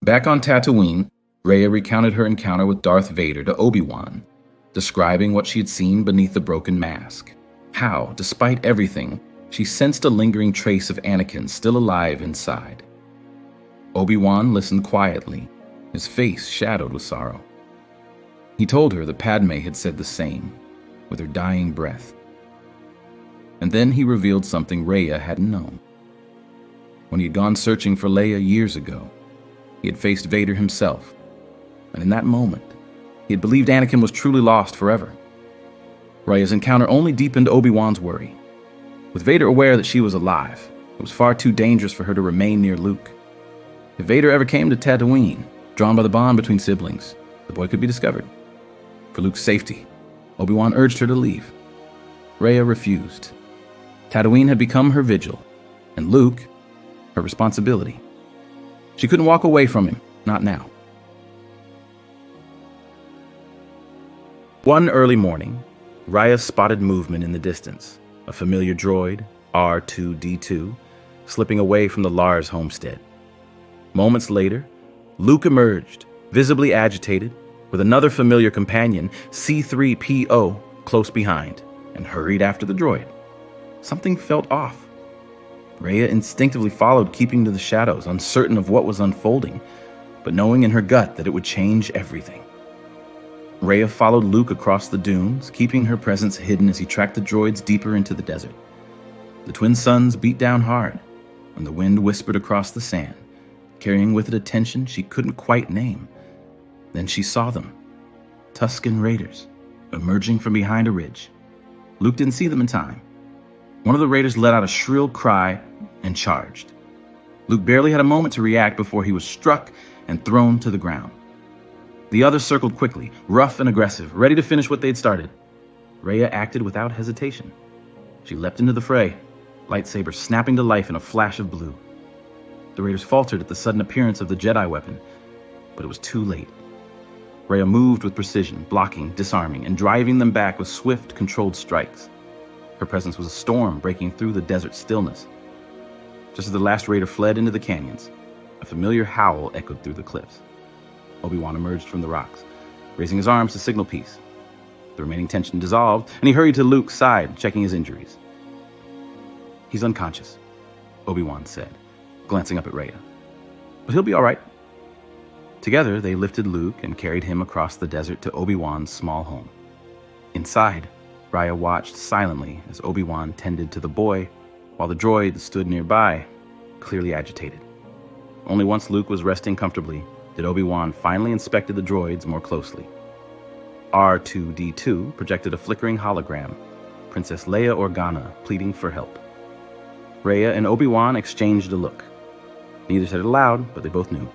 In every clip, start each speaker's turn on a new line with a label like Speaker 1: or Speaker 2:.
Speaker 1: Back on Tatooine, Rey recounted her encounter with Darth Vader to Obi-Wan, describing what she had seen beneath the broken mask. How, despite everything, she sensed a lingering trace of Anakin still alive inside. Obi-Wan listened quietly, his face shadowed with sorrow. He told her that Padmé had said the same, with her dying breath. And then he revealed something Rey hadn't known. When he had gone searching for Leia years ago, he had faced Vader himself, and in that moment, he had believed Anakin was truly lost forever. Rey's encounter only deepened Obi-Wan's worry. With Vader aware that she was alive, it was far too dangerous for her to remain near Luke. If Vader ever came to Tatooine, drawn by the bond between siblings, the boy could be discovered. For Luke's safety, Obi-Wan urged her to leave. Rey refused. Tatooine had become her vigil, and Luke, her responsibility. She couldn't walk away from him, not now. One early morning, Raya spotted movement in the distance, a familiar droid, R2-D2, slipping away from the Lars homestead. Moments later, Luke emerged, visibly agitated, with another familiar companion, C-3PO, close behind, and hurried after the droid. Something felt off. Raya instinctively followed, keeping to the shadows, uncertain of what was unfolding, but knowing in her gut that it would change everything. Raya followed Luke across the dunes, keeping her presence hidden as he tracked the droids deeper into the desert. The twin suns beat down hard, and the wind whispered across the sand, carrying with it a tension she couldn't quite name. Then she saw them, Tusken Raiders, emerging from behind a ridge. Luke didn't see them in time. One of the raiders let out a shrill cry and charged. Luke barely had a moment to react before he was struck and thrown to the ground. The others circled quickly, rough and aggressive, ready to finish what they'd started. Raya acted without hesitation. She leapt into the fray, lightsaber snapping to life in a flash of blue. The raiders faltered at the sudden appearance of the Jedi weapon, but it was too late. Raya moved with precision, blocking, disarming, and driving them back with swift, controlled strikes. Her presence was a storm breaking through the desert stillness. Just as the last raider fled into the canyons, a familiar howl echoed through the cliffs. Obi-Wan emerged from the rocks, raising his arms to signal peace. The remaining tension dissolved, and he hurried to Luke's side, checking his injuries. "He's unconscious," Obi-Wan said, glancing up at Raya. "But he'll be all right." Together, they lifted Luke and carried him across the desert to Obi-Wan's small home. Inside, Raya watched silently as Obi-Wan tended to the boy, while the droid stood nearby, clearly agitated. Only once Luke was resting comfortably did Obi-Wan finally inspect the droids more closely. R2-D2 projected a flickering hologram, Princess Leia Organa pleading for help. Raya and Obi-Wan exchanged a look. Neither said it aloud, but they both knew.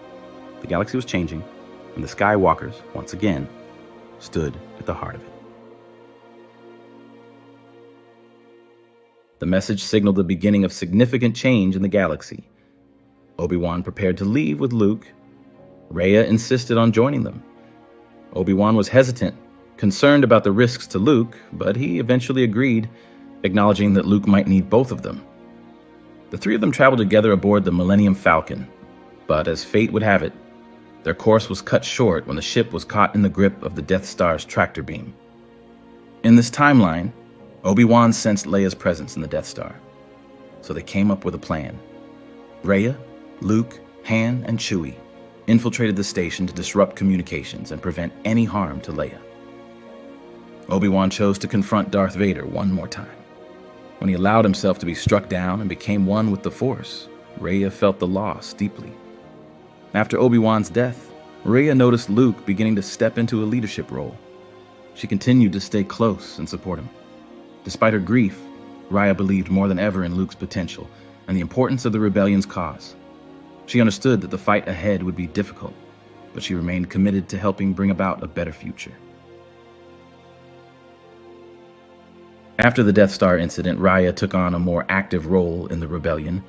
Speaker 1: The galaxy was changing, and the Skywalkers, once again, stood at the heart of it. The message signaled the beginning of significant change in the galaxy. Obi-Wan prepared to leave with Luke. Raya insisted on joining them. Obi-Wan was hesitant, concerned about the risks to Luke, but he eventually agreed, acknowledging that Luke might need both of them. The three of them traveled together aboard the Millennium Falcon, but as fate would have it, their course was cut short when the ship was caught in the grip of the Death Star's tractor beam. In this timeline, Obi-Wan sensed Leia's presence in the Death Star, so they came up with a plan. Raya, Luke, Han, and Chewie infiltrated the station to disrupt communications and prevent any harm to Leia. Obi-Wan chose to confront Darth Vader one more time. When he allowed himself to be struck down and became one with the Force, Raya felt the loss deeply. After Obi-Wan's death, Raya noticed Luke beginning to step into a leadership role. She continued to stay close and support him. Despite her grief, Raya believed more than ever in Luke's potential and the importance of the rebellion's cause. She understood that the fight ahead would be difficult, but she remained committed to helping bring about a better future. After the Death Star incident, Raya took on a more active role in the rebellion.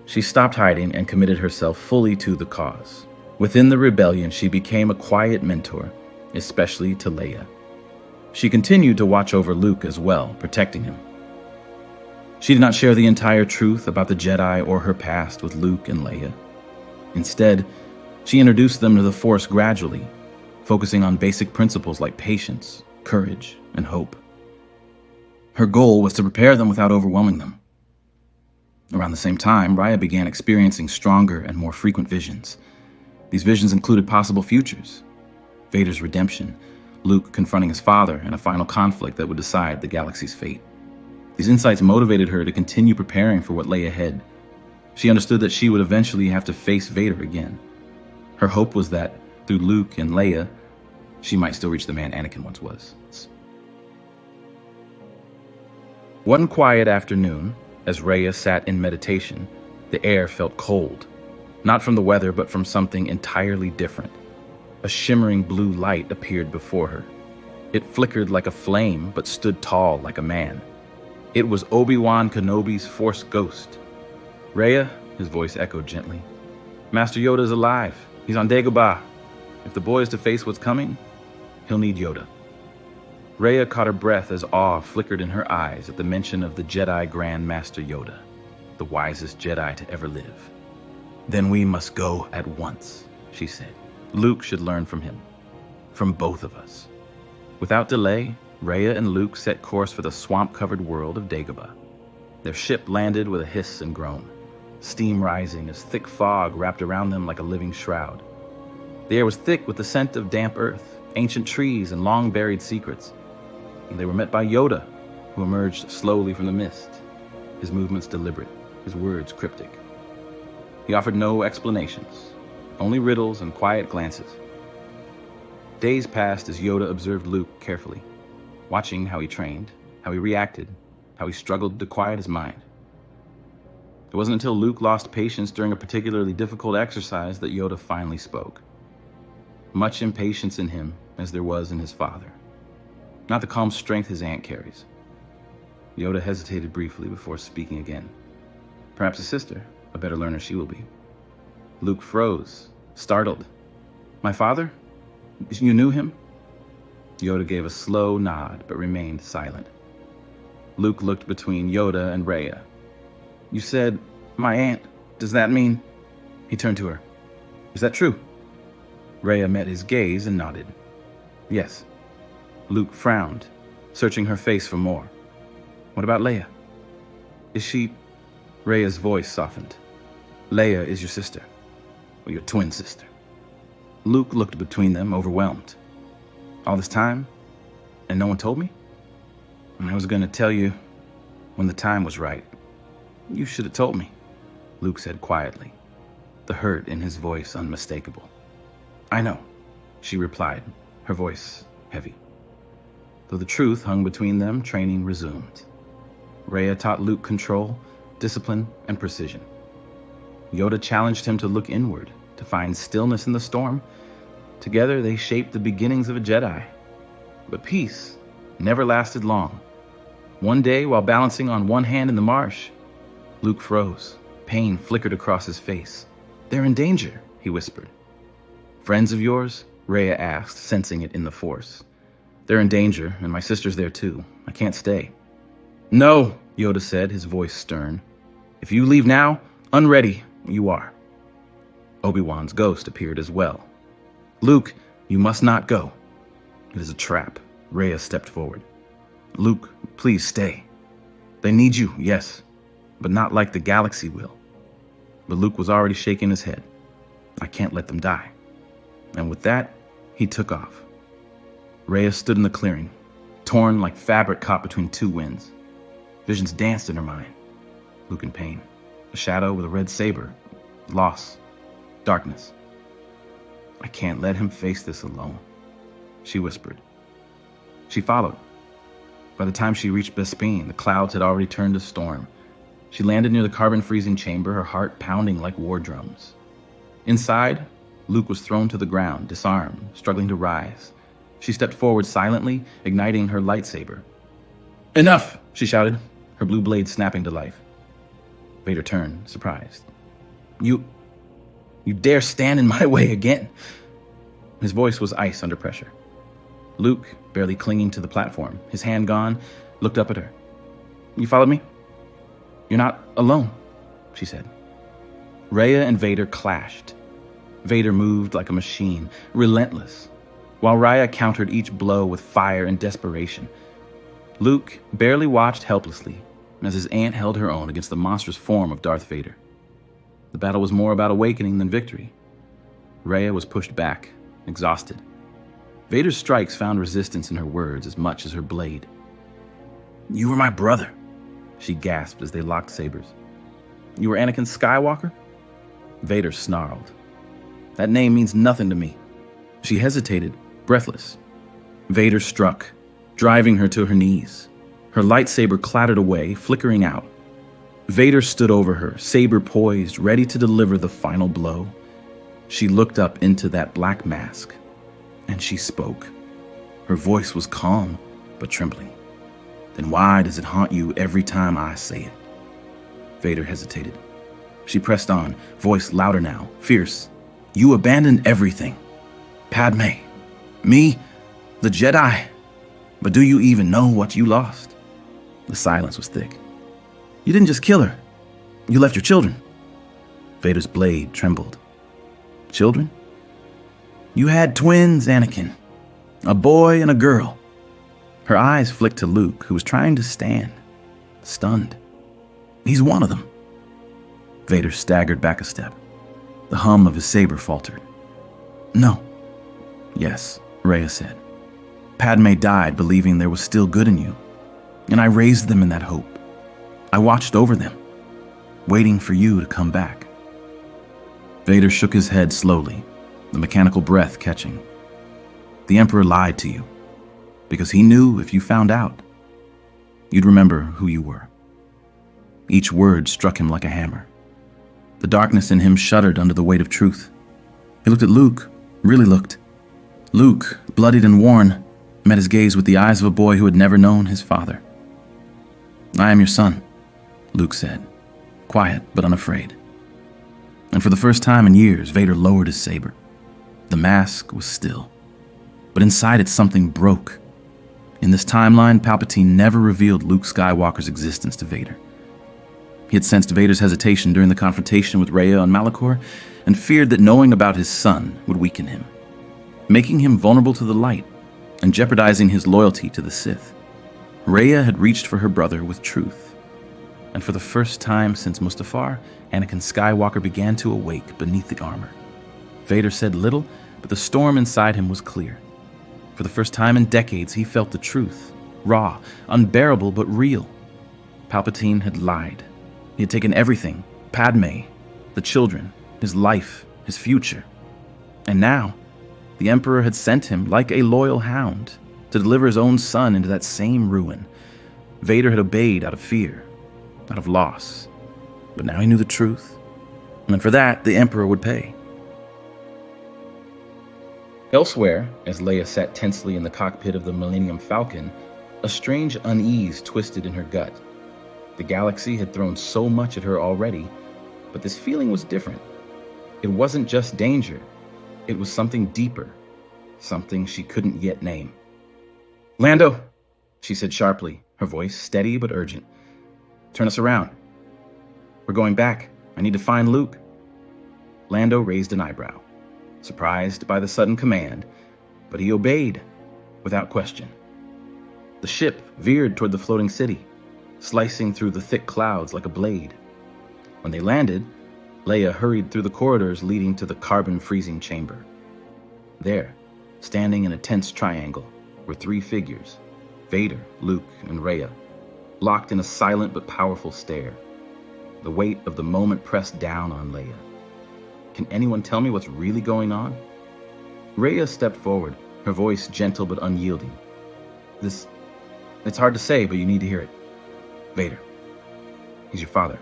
Speaker 1: She stopped hiding and committed herself fully to the cause. Within the rebellion, she became a quiet mentor, especially to Leia. She continued to watch over Luke as well, protecting him. She did not share the entire truth about the Jedi or her past with Luke and Leia. Instead, She introduced them to the Force gradually, focusing on basic principles like patience, courage, and hope. Her goal was to prepare them without overwhelming them. Around the same time, Raya began experiencing stronger and more frequent visions. These visions included possible futures: Vader's redemption, Luke confronting his father, and a final conflict that would decide the galaxy's fate. These insights motivated her to continue preparing for what lay ahead. She understood that she would eventually have to face Vader again. Her hope was that, through Luke and Leia, she might still reach the man Anakin once was. One quiet afternoon, as Raya sat in meditation, the air felt cold. Not from the weather, but from something entirely different. A shimmering blue light appeared before her. It flickered like a flame, but stood tall like a man. It was Obi-Wan Kenobi's Force ghost. "Raya," his voice echoed gently. "Master Yoda is alive. He's on Dagobah. If the boy is to face what's coming, he'll need Yoda." Raya caught her breath as awe flickered in her eyes at the mention of the Jedi Grand Master Yoda, the wisest Jedi to ever live. "Then we must go at once," she said. "Luke should learn from him. From both of us." Without delay, Raya and Luke set course for the swamp-covered world of Dagobah. Their ship landed with a hiss and groan, steam rising as thick fog wrapped around them like a living shroud. The air was thick with the scent of damp earth, ancient trees, and long-buried secrets. And they were met by Yoda, who emerged slowly from the mist, his movements deliberate, his words cryptic. He offered no explanations, only riddles and quiet glances. Days passed as Yoda observed Luke carefully, watching how he trained, how he reacted, how he struggled to quiet his mind. It wasn't until Luke lost patience during a particularly difficult exercise that Yoda finally spoke. Much impatience in him, as there was in his father. Not the calm strength his aunt carries. Yoda hesitated briefly before speaking again. Perhaps his sister, a better learner she will be. Luke froze, startled. "My father? You knew him?" Yoda gave a slow nod, but remained silent. Luke looked between Yoda and Raya. "You said, 'my aunt.' Does that mean—" He turned to her. "Is that true?" Raya met his gaze and nodded. "Yes." Luke frowned, searching her face for more. "What about Leia? Is she—" Raya's voice softened. "Leia is your sister, or your twin sister." Luke looked between them, overwhelmed. "All this time, and no one told me? I was going to tell you when the time was right." "You should have told me," Luke said quietly, the hurt in his voice unmistakable. "I know," she replied, her voice heavy. Though the truth hung between them, training resumed. Raya taught Luke control, discipline, and precision. Yoda challenged him to look inward, to find stillness in the storm. Together they shaped the beginnings of a Jedi. But peace never lasted long. One day, while balancing on one hand in the marsh, Luke froze. Pain flickered across his face. "They're in danger," he whispered. "Friends of yours?" Raya asked, sensing it in the Force. "They're in danger, and my sister's there too. I can't stay." "No," Yoda said, his voice stern. "If you leave now, unready, you are." Obi-Wan's ghost appeared as well. "Luke, you must not go." "It is a trap." Raya stepped forward. "Luke, please stay. They need you, yes, but not like the galaxy will." But Luke was already shaking his head. "I can't let them die." And with that, he took off. Raya stood in the clearing, torn like fabric caught between two winds. Visions danced in her mind. Luke in pain, a shadow with a red saber, loss, darkness. "I can't let him face this alone," she whispered. She followed. By the time she reached Bespin, the clouds had already turned to storm. She landed near the carbon-freezing chamber, her heart pounding like war drums. Inside, Luke was thrown to the ground, disarmed, struggling to rise. She stepped forward silently, igniting her lightsaber. "Enough!" she shouted, her blue blade snapping to life. Vader turned, surprised. You dare stand in my way again?" His voice was ice under pressure. Luke, barely clinging to the platform, his hand gone, looked up at her. "You followed me? You're not alone," she said. Raya and Vader clashed. Vader moved like a machine, relentless, while Raya countered each blow with fire and desperation. Luke barely watched helplessly as his aunt held her own against the monstrous form of Darth Vader. The battle was more about awakening than victory. Raya was pushed back, exhausted. Vader's strikes found resistance in her words as much as her blade. "You were my brother," she gasped as they locked sabers. "You were Anakin Skywalker?" Vader snarled. "That name means nothing to me." She hesitated, breathless. Vader struck, driving her to her knees. Her lightsaber clattered away, flickering out. Vader stood over her, saber poised, ready to deliver the final blow. She looked up into that black mask, and she spoke. Her voice was calm, but trembling. "Then why does it haunt you every time I say it?" Vader hesitated. She pressed on, voice louder now, fierce. "You abandoned everything. Padmé, me, the Jedi. But do you even know what you lost?" The silence was thick. "You didn't just kill her. You left your children." Vader's blade trembled. "Children? You had twins, Anakin. A boy and a girl." Her eyes flicked to Luke, who was trying to stand, stunned. "He's one of them." Vader staggered back a step. The hum of his saber faltered. "No." "Yes," Raya said. "Padmé died believing there was still good in you, and I raised them in that hope. I watched over them, waiting for you to come back." Vader shook his head slowly, the mechanical breath catching. "The Emperor lied to you, because he knew if you found out, you'd remember who you were." Each word struck him like a hammer. The darkness in him shuddered under the weight of truth. He looked at Luke, really looked. Luke, bloodied and worn, met his gaze with the eyes of a boy who had never known his father. "I am your son," Luke said, quiet but unafraid. And for the first time in years, Vader lowered his saber. The mask was still, but inside it something broke. In this timeline, Palpatine never revealed Luke Skywalker's existence to Vader. He had sensed Vader's hesitation during the confrontation with Raya on Malachor and feared that knowing about his son would weaken him, making him vulnerable to the light and jeopardizing his loyalty to the Sith. Raya had reached for her brother with truth, and for the first time since Mustafar, Anakin Skywalker began to awake beneath the armor. Vader said little, but the storm inside him was clear. For the first time in decades, he felt the truth, raw, unbearable, but real. Palpatine had lied. He had taken everything, Padmé, the children, his life, his future. And now, the Emperor had sent him, like a loyal hound, to deliver his own son into that same ruin. Vader had obeyed out of fear, out of loss. But now he knew the truth, and for that, the Emperor would pay. Elsewhere, as Leia sat tensely in the cockpit of the Millennium Falcon, a strange unease twisted in her gut. The galaxy had thrown so much at her already, but this feeling was different. It wasn't just danger. It was something deeper, something she couldn't yet name. "Lando," she said sharply, her voice steady but urgent. "Turn us around. We're going back. I need to find Luke." Lando raised an eyebrow, surprised by the sudden command, but he obeyed without question. The ship veered toward the floating city, slicing through the thick clouds like a blade. When they landed, Leia hurried through the corridors leading to the carbon freezing chamber. There, standing in a tense triangle, were three figures, Vader, Luke, and Raya, locked in a silent but powerful stare. The weight of the moment pressed down on Leia. Can anyone tell me what's really going on? Raya stepped forward, her voice gentle but unyielding. It's hard to say, but you need to hear it. Vader, he's your father.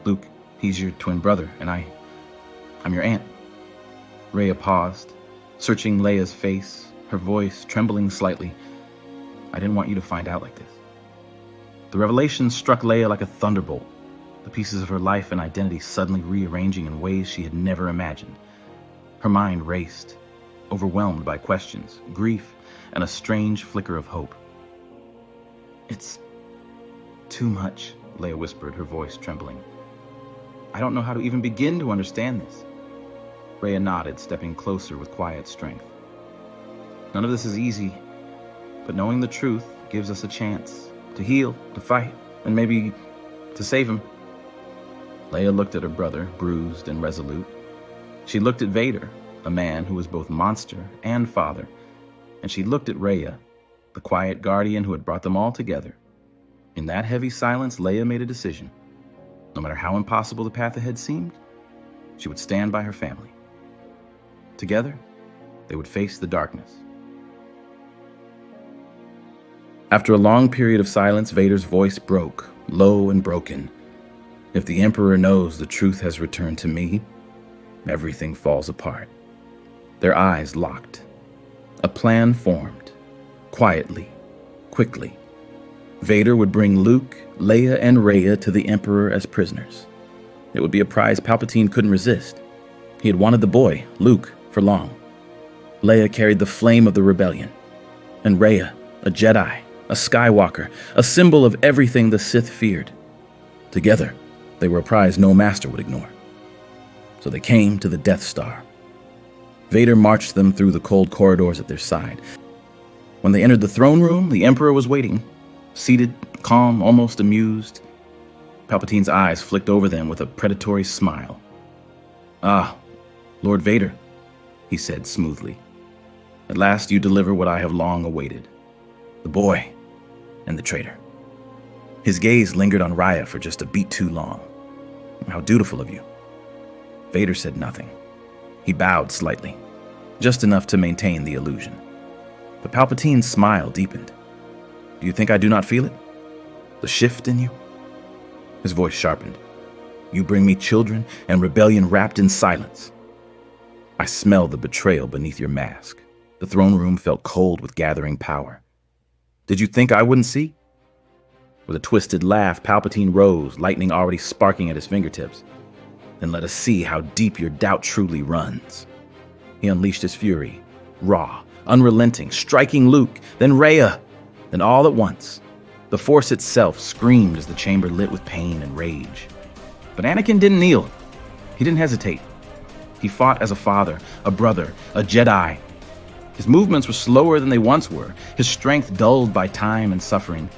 Speaker 1: Luke, he's your twin brother, and I'm your aunt. Raya paused, searching Leia's face, her voice trembling slightly. I didn't want you to find out like this. The revelation struck Leia like a thunderbolt, the pieces of her life and identity suddenly rearranging in ways she had never imagined. Her mind raced, overwhelmed by questions, grief, and a strange flicker of hope. It's too much, Leia whispered, her voice trembling. I don't know how to even begin to understand this. Rhea nodded, stepping closer with quiet strength. None of this is easy, but knowing the truth gives us a chance to heal, to fight, and maybe to save him. Leia looked at her brother, bruised and resolute. She looked at Vader, a man who was both monster and father, and she looked at Rhea, the quiet guardian who had brought them all together. In that heavy silence, Leia made a decision. No matter how impossible the path ahead seemed, she would stand by her family. Together, they would face the darkness. After a long period of silence, Vader's voice broke, low and broken. If the Emperor knows the truth has returned to me, everything falls apart. Their eyes locked. A plan formed, quietly, quickly. Vader would bring Luke, Leia, and Rhea to the Emperor as prisoners. It would be a prize Palpatine couldn't resist. He had wanted the boy, Luke, for long. Leia carried the flame of the rebellion. And Rhea, a Jedi, a Skywalker, a symbol of everything the Sith feared. Together, they were a prize no master would ignore. So they came to the Death Star. Vader marched them through the cold corridors at their side. When they entered the throne room, the Emperor was waiting, seated, calm, almost amused. Palpatine's eyes flicked over them with a predatory smile. "Ah, Lord Vader," he said smoothly. "At last you deliver what I have long awaited. The boy and the traitor." His gaze lingered on Rhea for just a beat too long. "How dutiful of you." Vader said nothing. He bowed slightly, just enough to maintain the illusion. But Palpatine's smile deepened. "Do you think I do not feel it? The shift in you?" His voice sharpened. "You bring me children and rebellion wrapped in silence. I smell the betrayal beneath your mask." The throne room felt cold with gathering power. "Did you think I wouldn't see?" With a twisted laugh, Palpatine rose, lightning already sparking at his fingertips. "Then let us see how deep your doubt truly runs." He unleashed his fury, raw, unrelenting, striking Luke, then Rhea, then all at once. The Force itself screamed as the chamber lit with pain and rage. But Anakin didn't kneel. He didn't hesitate. He fought as a father, a brother, a Jedi. His movements were slower than they once were, his strength dulled by time and suffering,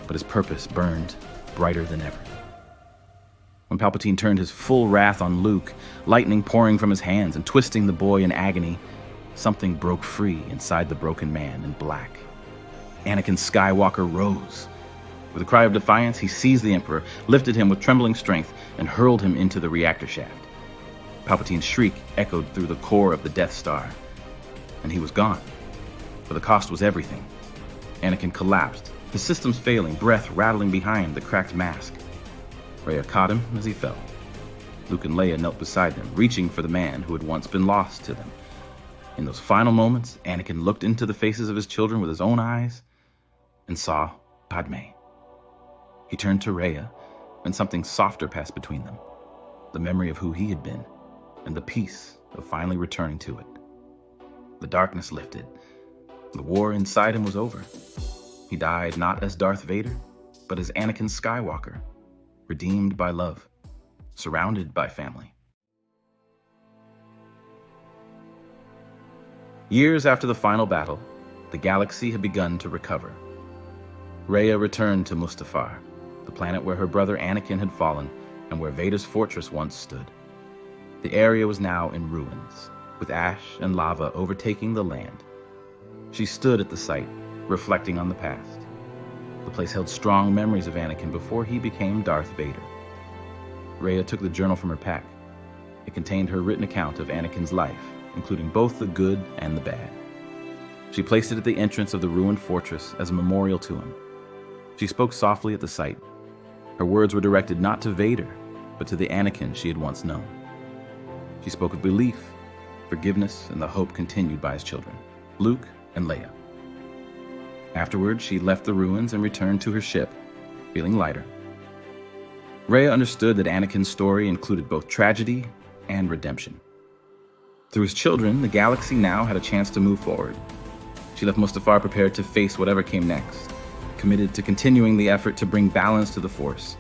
Speaker 1: but his purpose burned brighter than ever. When Palpatine turned his full wrath on Luke, lightning pouring from his hands and twisting the boy in agony, something broke free inside the broken man in black. Anakin Skywalker rose. With a cry of defiance, he seized the Emperor, lifted him with trembling strength, and hurled him into the reactor shaft. Palpatine's shriek echoed through the core of the Death Star, and he was gone. But the cost was everything. Anakin collapsed, his systems failing, breath rattling behind the cracked mask. Rhea caught him as he fell. Luke and Leia knelt beside them, reaching for the man who had once been lost to them. In those final moments, Anakin looked into the faces of his children with his own eyes and saw Padmé. He turned to Rhea, and something softer passed between them, the memory of who he had been, and the peace of finally returning to it. The darkness lifted. The war inside him was over. He died not as Darth Vader, but as Anakin Skywalker, redeemed by love, surrounded by family. Years after the final battle, the galaxy had begun to recover. Rhea returned to Mustafar, the planet where her brother Anakin had fallen and where Vader's fortress once stood. The area was now in ruins, with ash and lava overtaking the land. She stood at the site, reflecting on the past. The place held strong memories of Anakin before he became Darth Vader. Rhea took the journal from her pack. It contained her written account of Anakin's life, including both the good and the bad. She placed it at the entrance of the ruined fortress as a memorial to him. She spoke softly at the site. Her words were directed not to Vader, but to the Anakin she had once known. She spoke of belief, forgiveness, and the hope continued by his children, Luke and Leia. Afterwards, she left the ruins and returned to her ship, feeling lighter. Rhea understood that Anakin's story included both tragedy and redemption. Through his children, the galaxy now had a chance to move forward. She left Mustafar prepared to face whatever came next, committed to continuing the effort to bring balance to the Force,